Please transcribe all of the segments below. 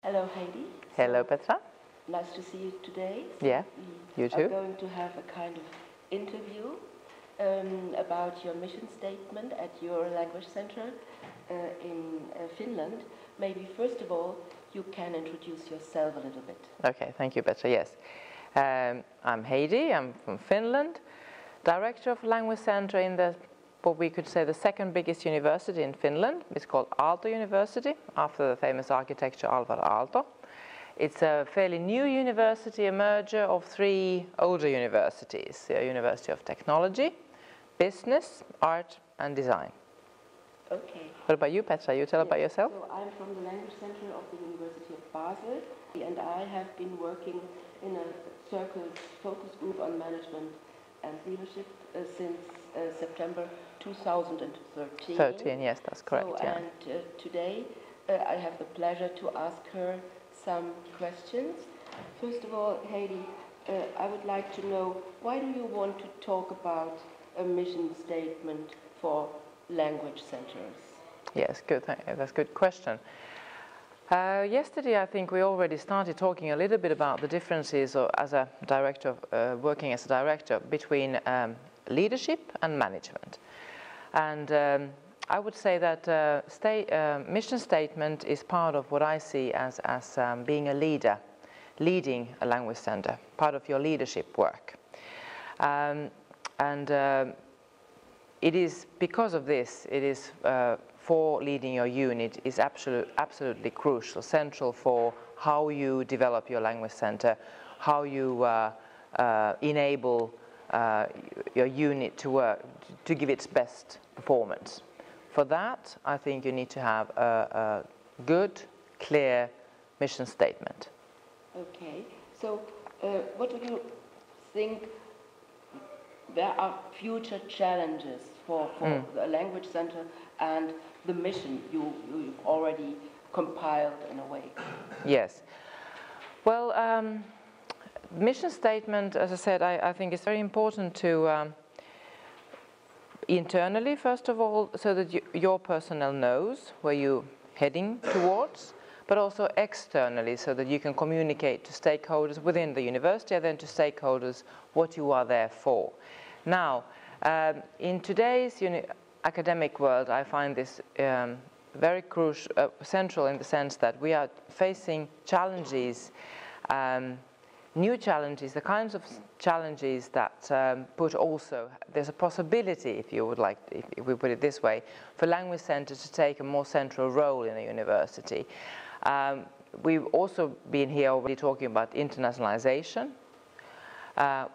Hello, Heidi. Hello, Petra. Nice to see you today. Yeah, you too. I'm going to have a kind of interview about your mission statement at your language center in Finland. Maybe first of all, you can introduce yourself a little bit. Okay, thank you, Petra. Yes. I'm Heidi, I'm from Finland, director of Language Center in what we could say the second biggest university in Finland. It's called Aalto University, after the famous architecture Alvar Aalto. It's a fairly new university, a merger of three older universities, the University of Technology, Business, Art and Design. Okay. What about you, Petra? You tell about yourself? So I'm from the Language Center of the University of Basel, and I have been working in a circles focus group on management and leadership since September 2013. 13, yes, that's correct. So, yeah. And today I have the pleasure to ask her some questions. First of all, Heidi, I would like to know, why do you want to talk about a mission statement for language centers? Yes, good. That's a good question. Yesterday, I think we already started talking a little bit about the differences as a director, working as a director, between leadership and management. And I would say that mission statement is part of what I see as being a leader, leading a language center, part of your leadership work. It is because of this, it is for leading your unit is absolutely crucial, central for how you develop your language center, how you enable your unit to work, to give its best performance. For that, I think you need to have a good, clear mission statement. Okay, so what do you think there are future challenges for the language center and the mission you've already compiled in a way? Yes. Well, mission statement, as I said, I think it's very important to internally, first of all, so that your personnel knows where you're heading towards, but also externally, so that you can communicate to stakeholders within the university and then to stakeholders what you are there for. Now, in today's academic world, I find this very crucial, central in the sense that we are facing challenges, new challenges, the kinds of challenges that put also, there's a possibility, if you would like, if we put it this way, for language centers to take a more central role in a university. We've also been here already talking about internationalization.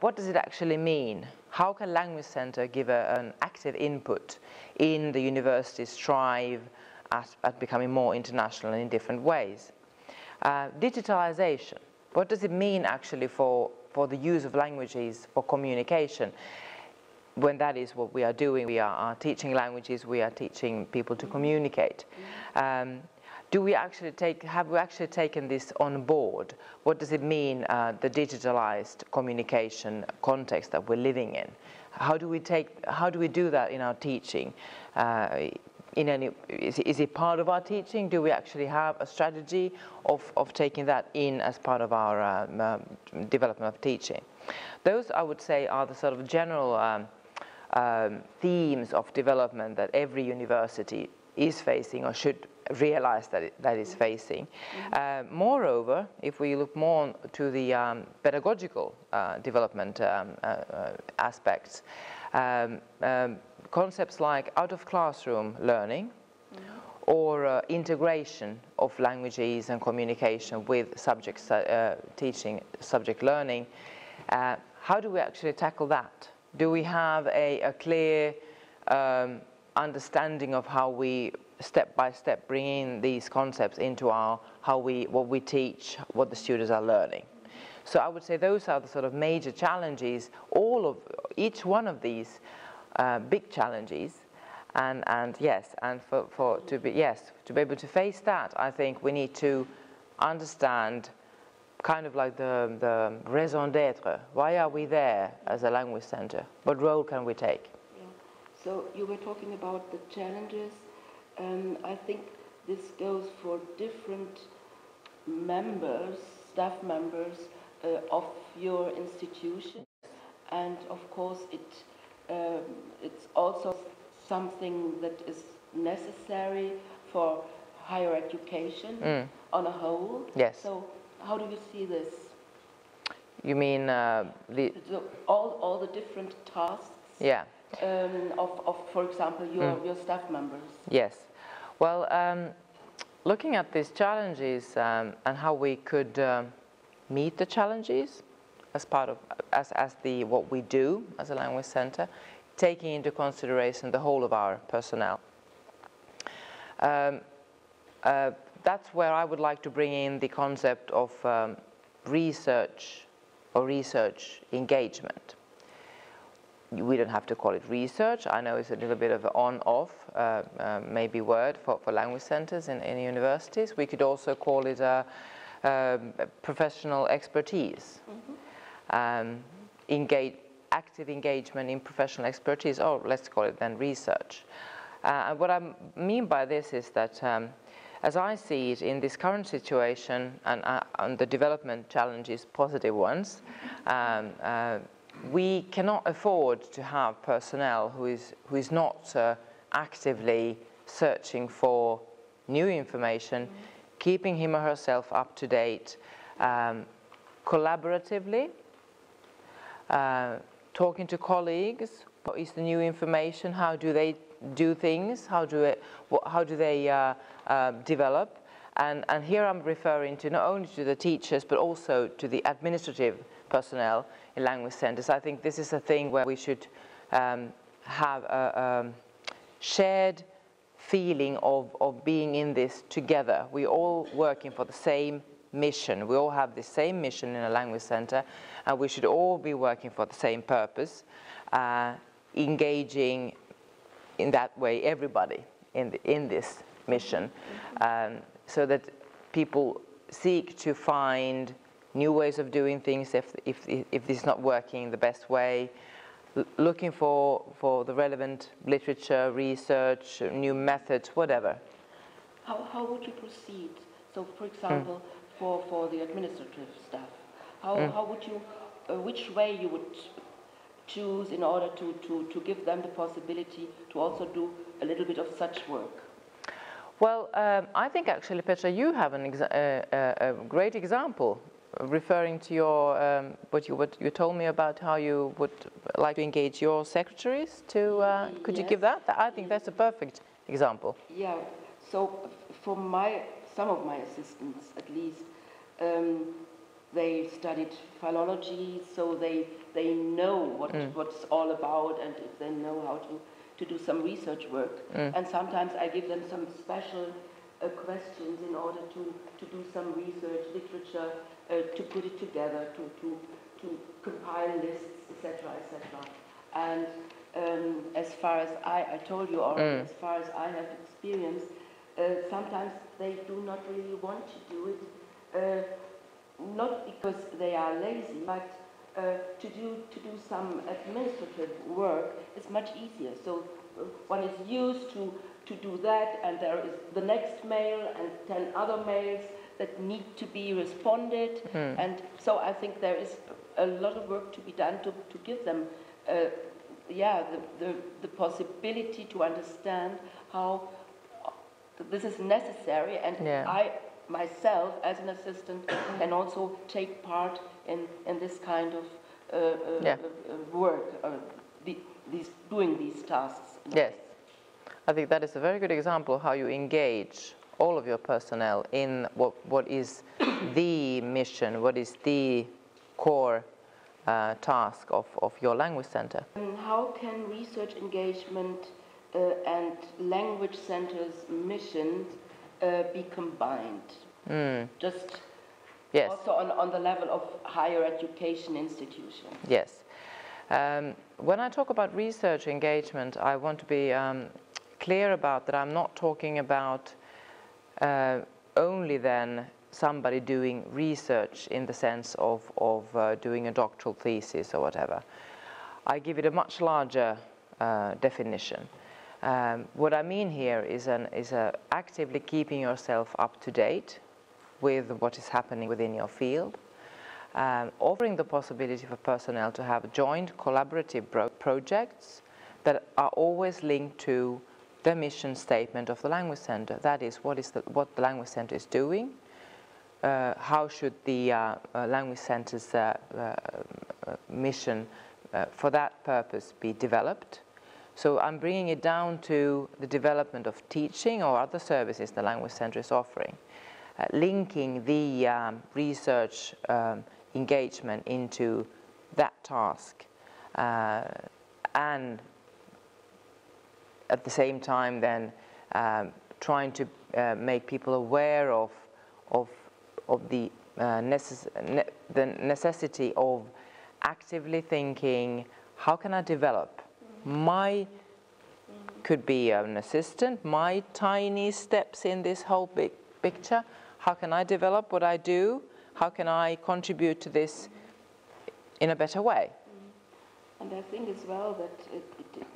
What does it actually mean? How can language center give an active input in the university's strive at becoming more international in different ways? Digitalization. What does it mean actually for the use of languages for communication? When that is what we are doing, we are teaching languages, we are teaching people to communicate. Have we actually taken this on board? What does it mean, the digitalized communication context that we're living in? How do we do that in our teaching? Is it part of our teaching? Do we actually have a strategy of taking that in as part of our development of teaching? Those, I would say, are the sort of general themes of development that every university is facing or should realize that is facing. Moreover, if we look more to the pedagogical development aspects, concepts like out-of-classroom learning or integration of languages and communication with subjects, teaching, subject learning, how do we actually tackle that? Do we have a clear understanding of how we step by step bring in these concepts into what we teach, what the students are learning? So I would say those are the sort of major challenges, each one of these big challenges, and to be able to face that, I think we need to understand kind of like the raison d'être. Why are we there as a language center? What role can we take? Yeah. So you were talking about the challenges. I think this goes for different members, staff members of your institution, and of course it's also something that is necessary for higher education on a whole. Yes. So how do you see this? You mean all the different tasks? Yeah. Of for example, your staff members. Yes. Well, looking at these challenges and how we could meet the challenges as part of what we do as a language center, taking into consideration the whole of our personnel. That's where I would like to bring in the concept of research or research engagement. We don't have to call it research. I know it's a little bit of an on-off maybe word for language centers in universities. We could also call it professional expertise. Active engagement in professional expertise, or let's call it then research. What I mean by this is that as I see it in this current situation and the development challenges, positive ones, we cannot afford to have personnel who is not actively searching for new information, keeping him or herself up to date, collaboratively, talking to colleagues. What is the new information? How do they do things? How do they develop? And here I'm referring to not only to the teachers but also to the administrative personnel in language centers. I think this is a thing where we should have a shared feeling of being in this together. We're all working for the same mission. We all have the same mission in a language center, and we should all be working for the same purpose, engaging in that way everybody in this mission, so that people seek to find new ways of doing things if this is not working the best way, looking for the relevant literature, research, new methods, whatever. How would you proceed? So, for example, for the administrative staff, how would you, which way you would choose in order to give them the possibility to also do a little bit of such work? Well, I think actually, Petra, you have a great example, referring to your what you told me about how you would like to engage your secretaries to. Could you give that? I think that's a perfect example. Yeah. So for some of my assistants, at least, they studied philology, so they know what's all about, and if they know how to do some research work. And sometimes I give them some special questions in order to do some research, literature, to put it together, to compile lists, etc., etc. And as far as I told you already, as far as I have experienced, sometimes they do not really want to do it, not because they are lazy, but to do some administrative work is much easier. So one is used to do that, and there is the next mail and 10 other mails that need to be responded, and so I think there is a lot of work to be done to give them the possibility to understand how this is necessary, and I myself as an assistant can also take part in this kind of work, doing these tasks. Yes, I think that is a very good example of how you engage all of your personnel in what is the mission, what is the core task of your language center. How can research engagement and language centers' missions be combined? Just also on the level of higher education institutions. Yes. When I talk about research engagement, I want to be clear about that I'm not talking about only then somebody doing research in the sense of doing a doctoral thesis or whatever. I give it a much larger definition. What I mean here is actively keeping yourself up to date with what is happening within your field, offering the possibility for personnel to have joint collaborative projects that are always linked to the mission statement of the Language Center. That is, what the Language Center is doing, how should the Language Center's mission for that purpose be developed. So I'm bringing it down to the development of teaching or other services the Language Center is offering, linking the research engagement into that task, and at the same time then trying to make people aware of the necessity of actively thinking, how can I develop my, could be an assistant, my tiny steps in this whole big picture. How can I develop what I do? How can I contribute to this in a better way? And I think as well that it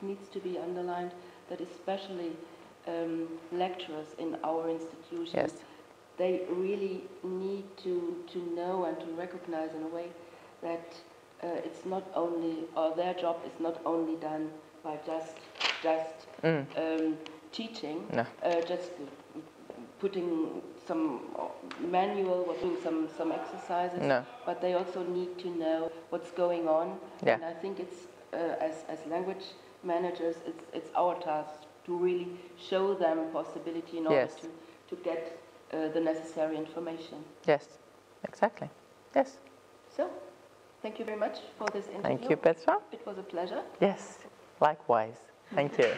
needs to be underlined that especially lecturers in our institutions, yes, they really need to know and to recognize in a way that it's not only, or their job is not only done by just teaching, no, just putting some manual or doing some exercises, no, but they also need to know what's going on. Yeah. And I think it's as language managers, it's our task to really show them possibility in order yes, to get the necessary information. yes, exactly, yes. So, thank you very much for this interview. Thank you, Petra. It was a pleasure. Yes, likewise. Thank you.